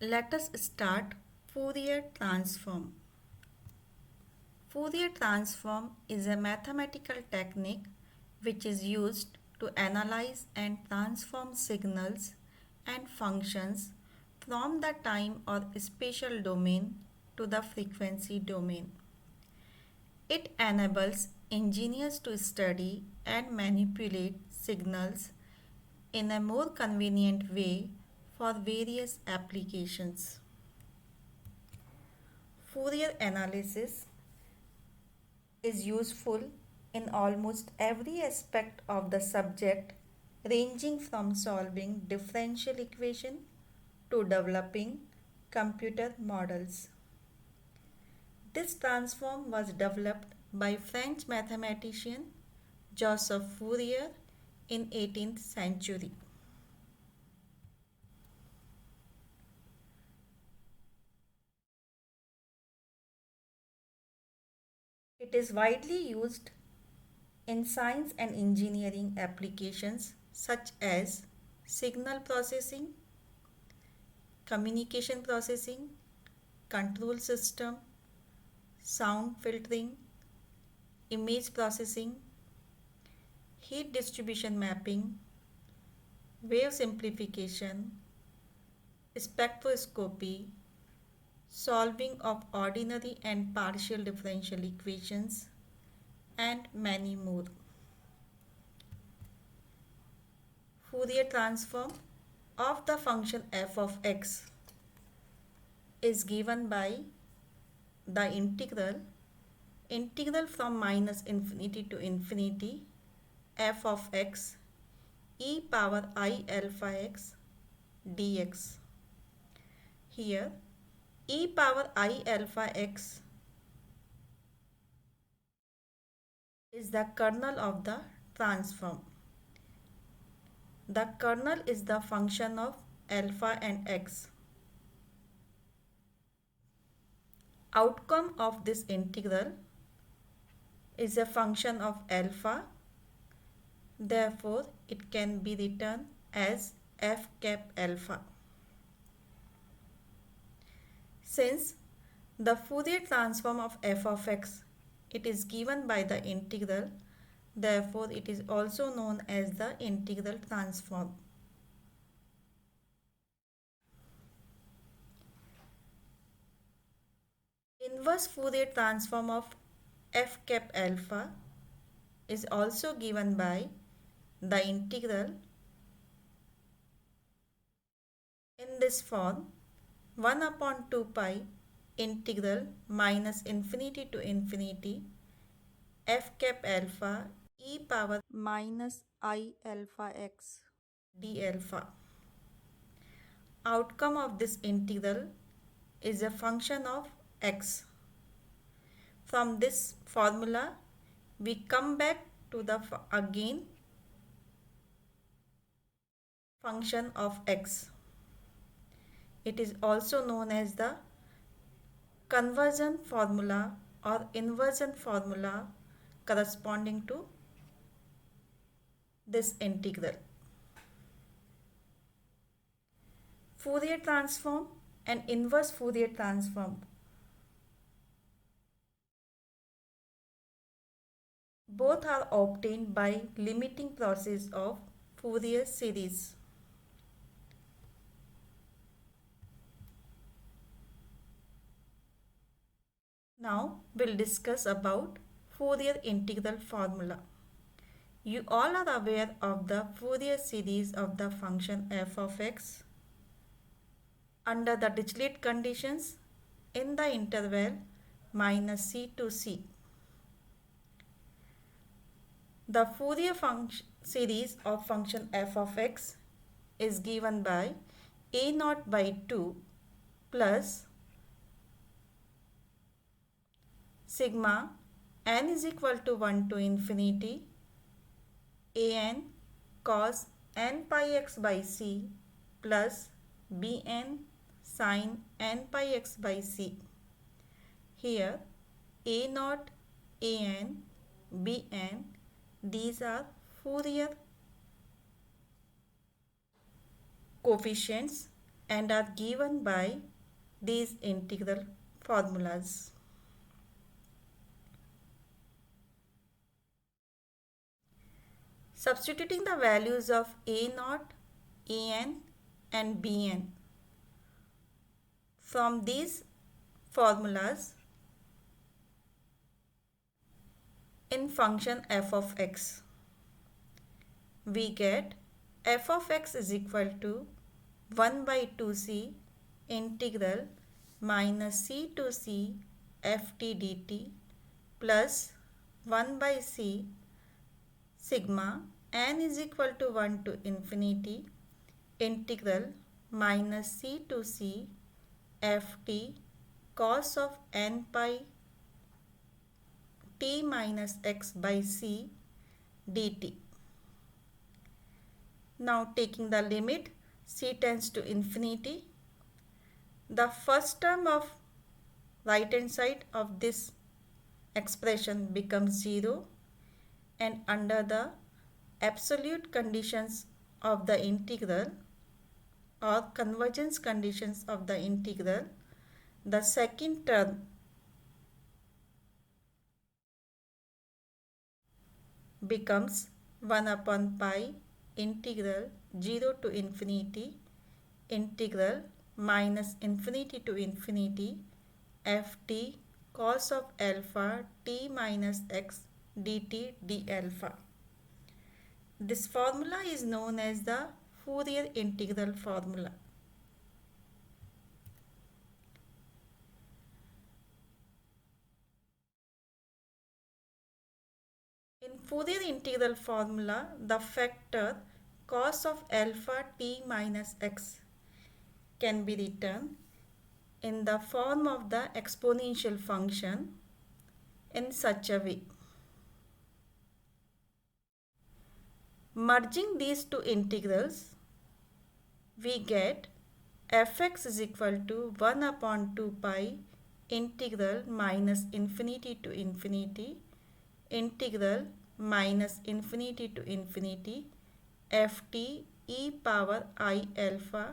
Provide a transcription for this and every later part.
Let us start Fourier transform. Fourier transform is a mathematical technique which is used to analyze and transform signals and functions from the time or spatial domain to the frequency domain. It enables engineers to study and manipulate signals in a more convenient way for various applications. Fourier analysis is useful in almost every aspect of the subject, ranging from solving differential equation to developing computer models. This transform was developed by French mathematician Joseph Fourier in 18th century. It is widely used in science and engineering applications such as signal processing, communication processing, control system, sound filtering, image processing, heat distribution mapping, wave simplification, spectroscopy, solving of ordinary and partial differential equations, and many more. Fourier transform of the function f of x is given by the integral from minus infinity to infinity f of x e power I alpha x dx. Here e power I alpha x is the kernel of the transform. The kernel is the function of alpha and x. Outcome of this integral is a function of alpha. Therefore, it can be written as f cap alpha. Since the Fourier transform of f of x, it is given by the integral, therefore it is also known as the integral transform. Inverse Fourier transform of f cap alpha is also given by the integral in this form 1 upon 2 pi integral minus infinity to infinity f cap alpha e power minus I alpha x d alpha. Outcome of this integral is a function of x. From this formula, we come back to the again function of x. It is also known as the conversion formula or inversion formula corresponding to this integral. Fourier transform and inverse Fourier transform both are obtained by limiting process of Fourier series. Now we'll discuss about Fourier integral formula. You all are aware of the Fourier series of the function f of x under the Dirichlet conditions in the interval minus c to c. The Fourier series of function f of x is given by a naught by 2 plus sigma n is equal to 1 to infinity an cos n pi x by c plus bn sin n pi x by c. Here a naught, an, bn, these are Fourier coefficients and are given by these integral formulas. Substituting the values of a0, an and bn from these formulas in function f of x, we get f of x is equal to 1 by 2c integral minus c to c ft dt plus 1 by c sigma n is equal to 1 to infinity integral minus c to c ft cos of n pi t minus x by c dt. Now taking the limit c tends to infinity, the first term of right hand side of this expression becomes 0, and under the absolute conditions of the integral or convergence conditions of the integral, the second term becomes 1 upon pi integral 0 to infinity integral minus infinity to infinity ft cos of alpha t minus x dt d alpha. This formula is known as the Fourier integral formula. In Fourier integral formula, the factor cos of alpha t minus x can be written in the form of the exponential function in such a way. Merging these two integrals, we get fx is equal to 1 upon 2 pi integral minus infinity to infinity integral minus infinity to infinity ft e power I alpha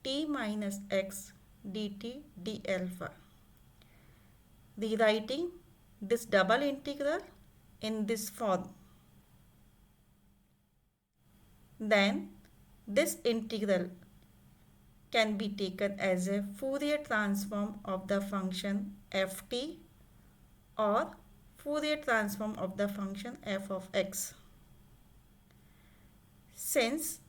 t minus x dt d alpha. Rewriting this double integral in this form, then this integral can be taken as a Fourier transform of the function ft or Fourier transform of the function f of x. Since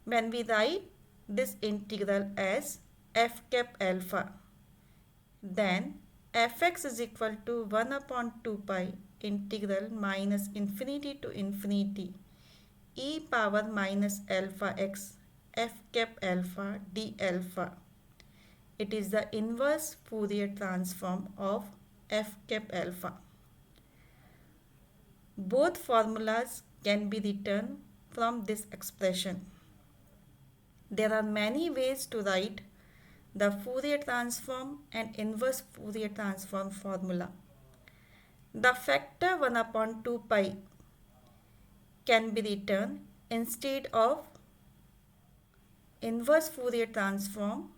when we write this integral as f cap alpha, then fx is equal to 1 upon 2 pi integral minus infinity to infinity e power minus alpha x f cap alpha d alpha. It is the inverse Fourier transform of f cap alpha. Both formulas can be written from this expression. There are many ways to write the Fourier transform and inverse Fourier transform formula. The factor 1 upon 2 pi can be written instead of inverse Fourier transform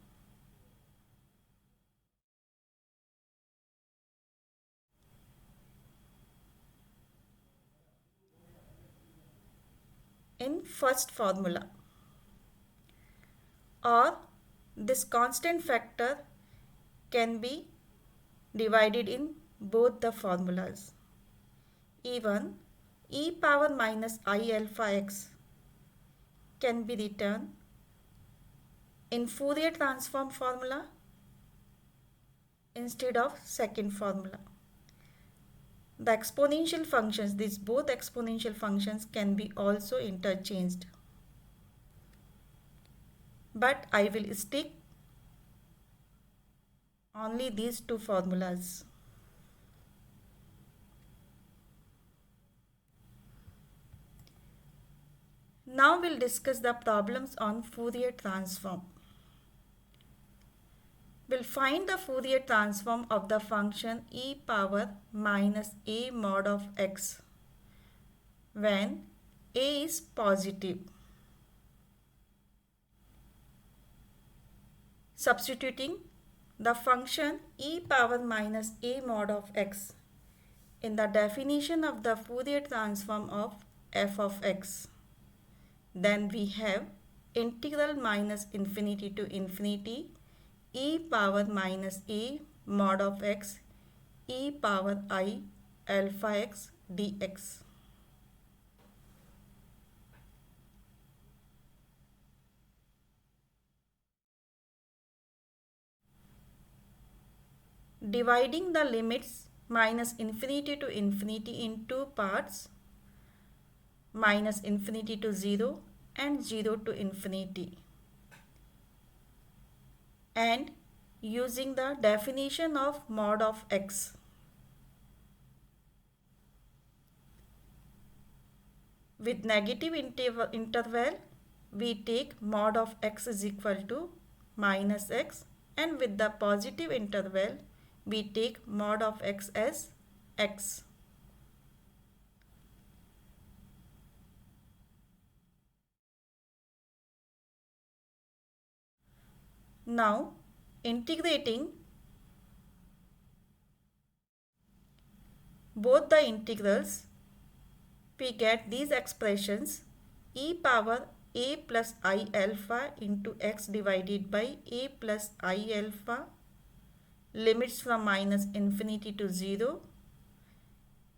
in first formula, or this constant factor can be divided in both the formulas. Even e power minus I alpha x can be written in Fourier transform formula instead of second formula. The exponential functions, these both exponential functions can be also interchanged. But I will stick only these two formulas. Now we'll discuss the problems on Fourier transform. We'll find the Fourier transform of the function e power minus a mod of x when a is positive. Substituting the function e power minus a mod of x in the definition of the Fourier transform of f of x. Then we have integral minus infinity to infinity e power minus a mod of x e power I alpha x dx. Dividing the limits minus infinity to infinity in two parts, minus infinity to 0 and 0 to infinity, and using the definition of mod of x. With negative interval, we take mod of x is equal to minus x, and with the positive interval, we take mod of x as x. Now, integrating both the integrals, we get these expressions e power a plus I alpha into x divided by a plus I alpha, limits from minus infinity to 0,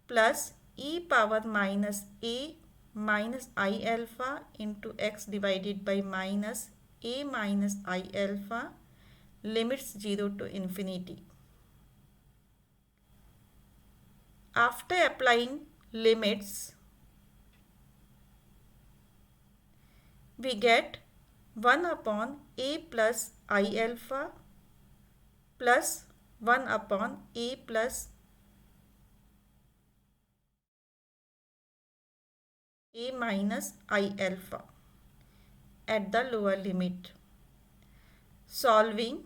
plus e power minus a minus I alpha into x divided by minus a minus I alpha, limits 0 to infinity. After applying limits, we get 1 upon a plus I alpha plus 1 upon a plus a minus I alpha at the lower limit. Solving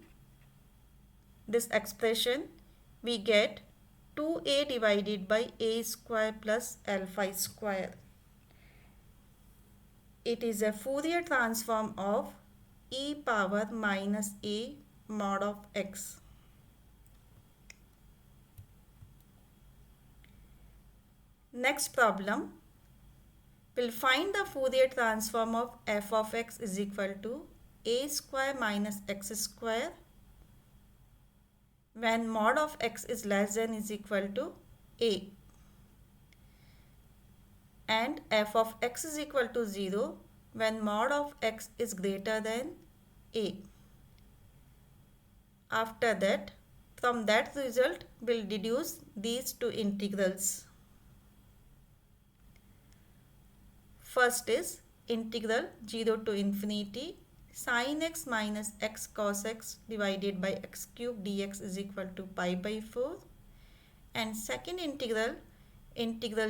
this expression, we get 2a divided by a square plus alpha square. It is a Fourier transform of e power minus a mod of x. Next problem, we'll find the Fourier transform of f of x is equal to a square minus x square when mod of x is less than is equal to a, and f of x is equal to 0 when mod of x is greater than a. After that, from that result, we'll deduce these two integrals. First is integral 0 to infinity sin x minus x cos x divided by x cube dx is equal to pi by 4. And second integral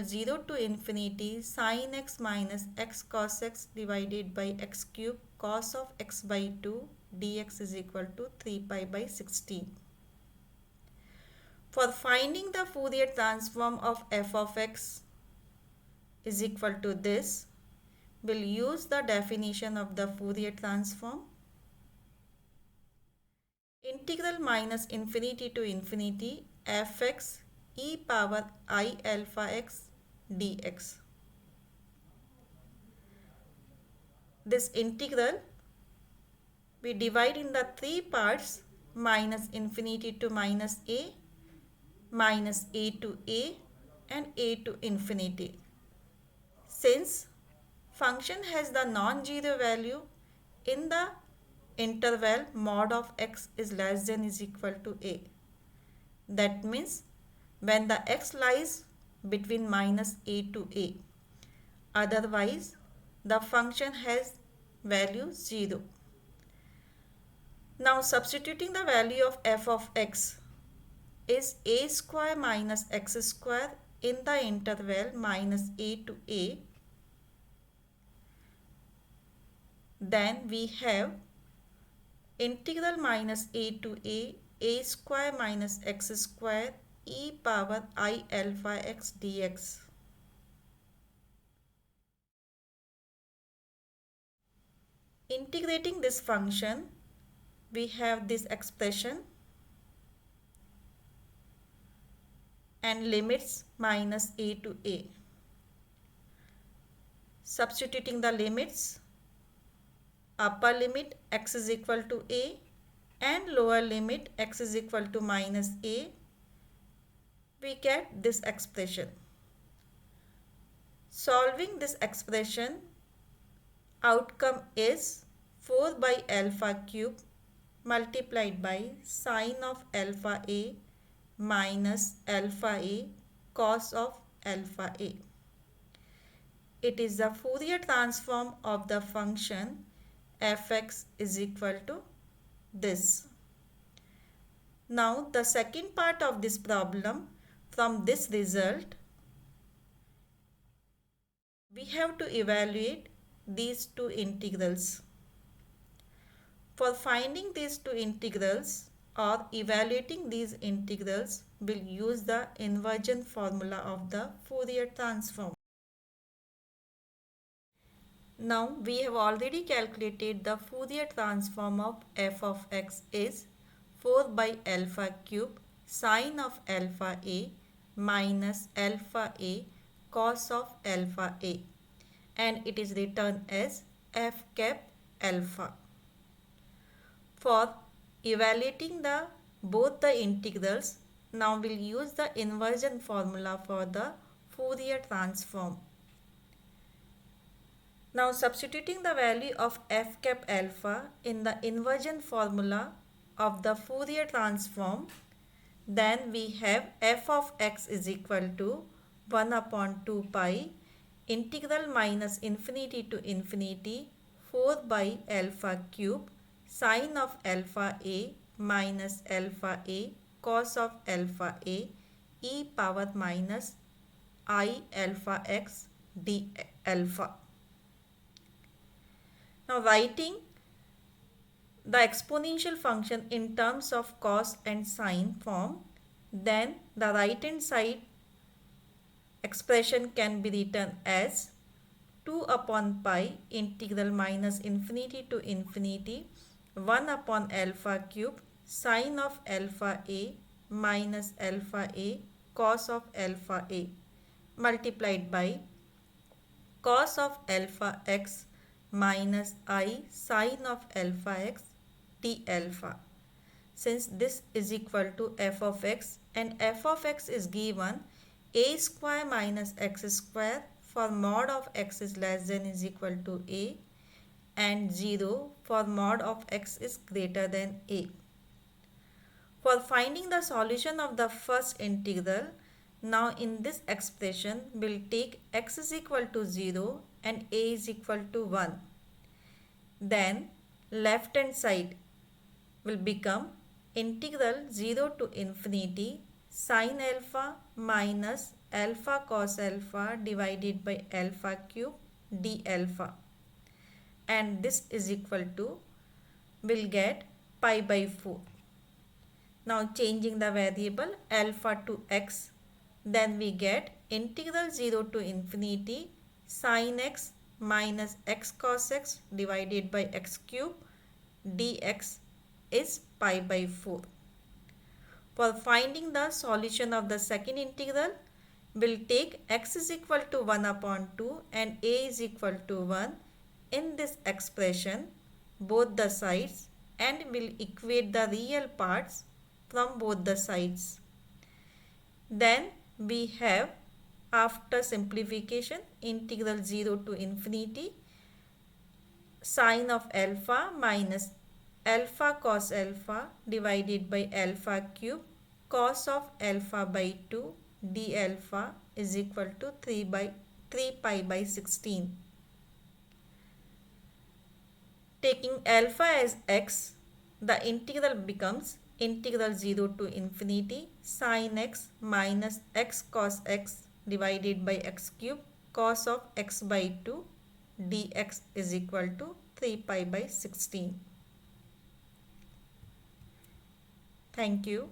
0 to infinity sin x minus x cos x divided by x cube cos of x by 2 dx is equal to 3 pi by 16. For finding the Fourier transform of f of x is equal to this, we'll use the definition of the Fourier transform. Integral minus infinity to infinity fx e power I alpha x dx. This integral we divide in the three parts, minus infinity to minus a to a, and a to infinity. Since function has the non-zero value in the interval mod of x is less than is equal to a. That means when the x lies between minus a to a. Otherwise, the function has value 0. Now substituting the value of f of x is a square minus x square in the interval minus a to a. Then we have integral minus a to a square minus x square e power I alpha x dx. Integrating this function, we have this expression and limits minus a to a. Substituting the limits, upper limit x is equal to a and lower limit x is equal to minus a, we get this expression. Solving this expression, outcome is 4 by alpha cube multiplied by sine of alpha a minus alpha a cos of alpha a. It is the Fourier transform of the function fx is equal to this. Now the second part of this problem, from this result, we have to evaluate these two integrals. For finding these two integrals or evaluating these integrals, we'll use the inversion formula of the Fourier transform. Now we have already calculated the Fourier transform of f of x is 4 by alpha cube sine of alpha a minus alpha a cos of alpha a, and it is written as f cap alpha. For evaluating both the integrals, now we'll use the inversion formula for the Fourier transform. Now substituting the value of f cap alpha in the inversion formula of the Fourier transform, then we have f of x is equal to 1 upon 2 pi integral minus infinity to infinity 4 by alpha cube sine of alpha a minus alpha a cos of alpha a e power minus I alpha x d alpha. Now writing the exponential function in terms of cos and sine form, then the right hand side expression can be written as 2 upon pi integral minus infinity to infinity 1 upon alpha cube sine of alpha a minus alpha a cos of alpha a multiplied by cos of alpha x minus I sine of alpha x d alpha. Since this is equal to f of x and f of x is given a square minus x square for mod of x is less than is equal to a and 0 for mod of x is greater than a. For finding the solution of the first integral, now in this expression we'll take x is equal to 0 and a is equal to 1. Then left hand side will become integral 0 to infinity sine alpha minus alpha cos alpha divided by alpha cube d alpha, and this is equal to, will get pi by 4. Now changing the variable alpha to x, then we get integral 0 to infinity sine x minus x cos x divided by x cube dx is pi by 4. For finding the solution of the second integral, we'll take x is equal to 1 upon 2 and a is equal to 1 in this expression, both the sides, and we'll equate the real parts from both the sides. Then we have, after simplification, integral 0 to infinity sine of alpha minus alpha cos alpha divided by alpha cube cos of alpha by 2 d alpha is equal to 3 pi by 16. Taking alpha as x, the integral becomes integral 0 to infinity sine x minus x cos x divided by x cube cos of x by 2 dx is equal to 3 pi by 16. Thank you.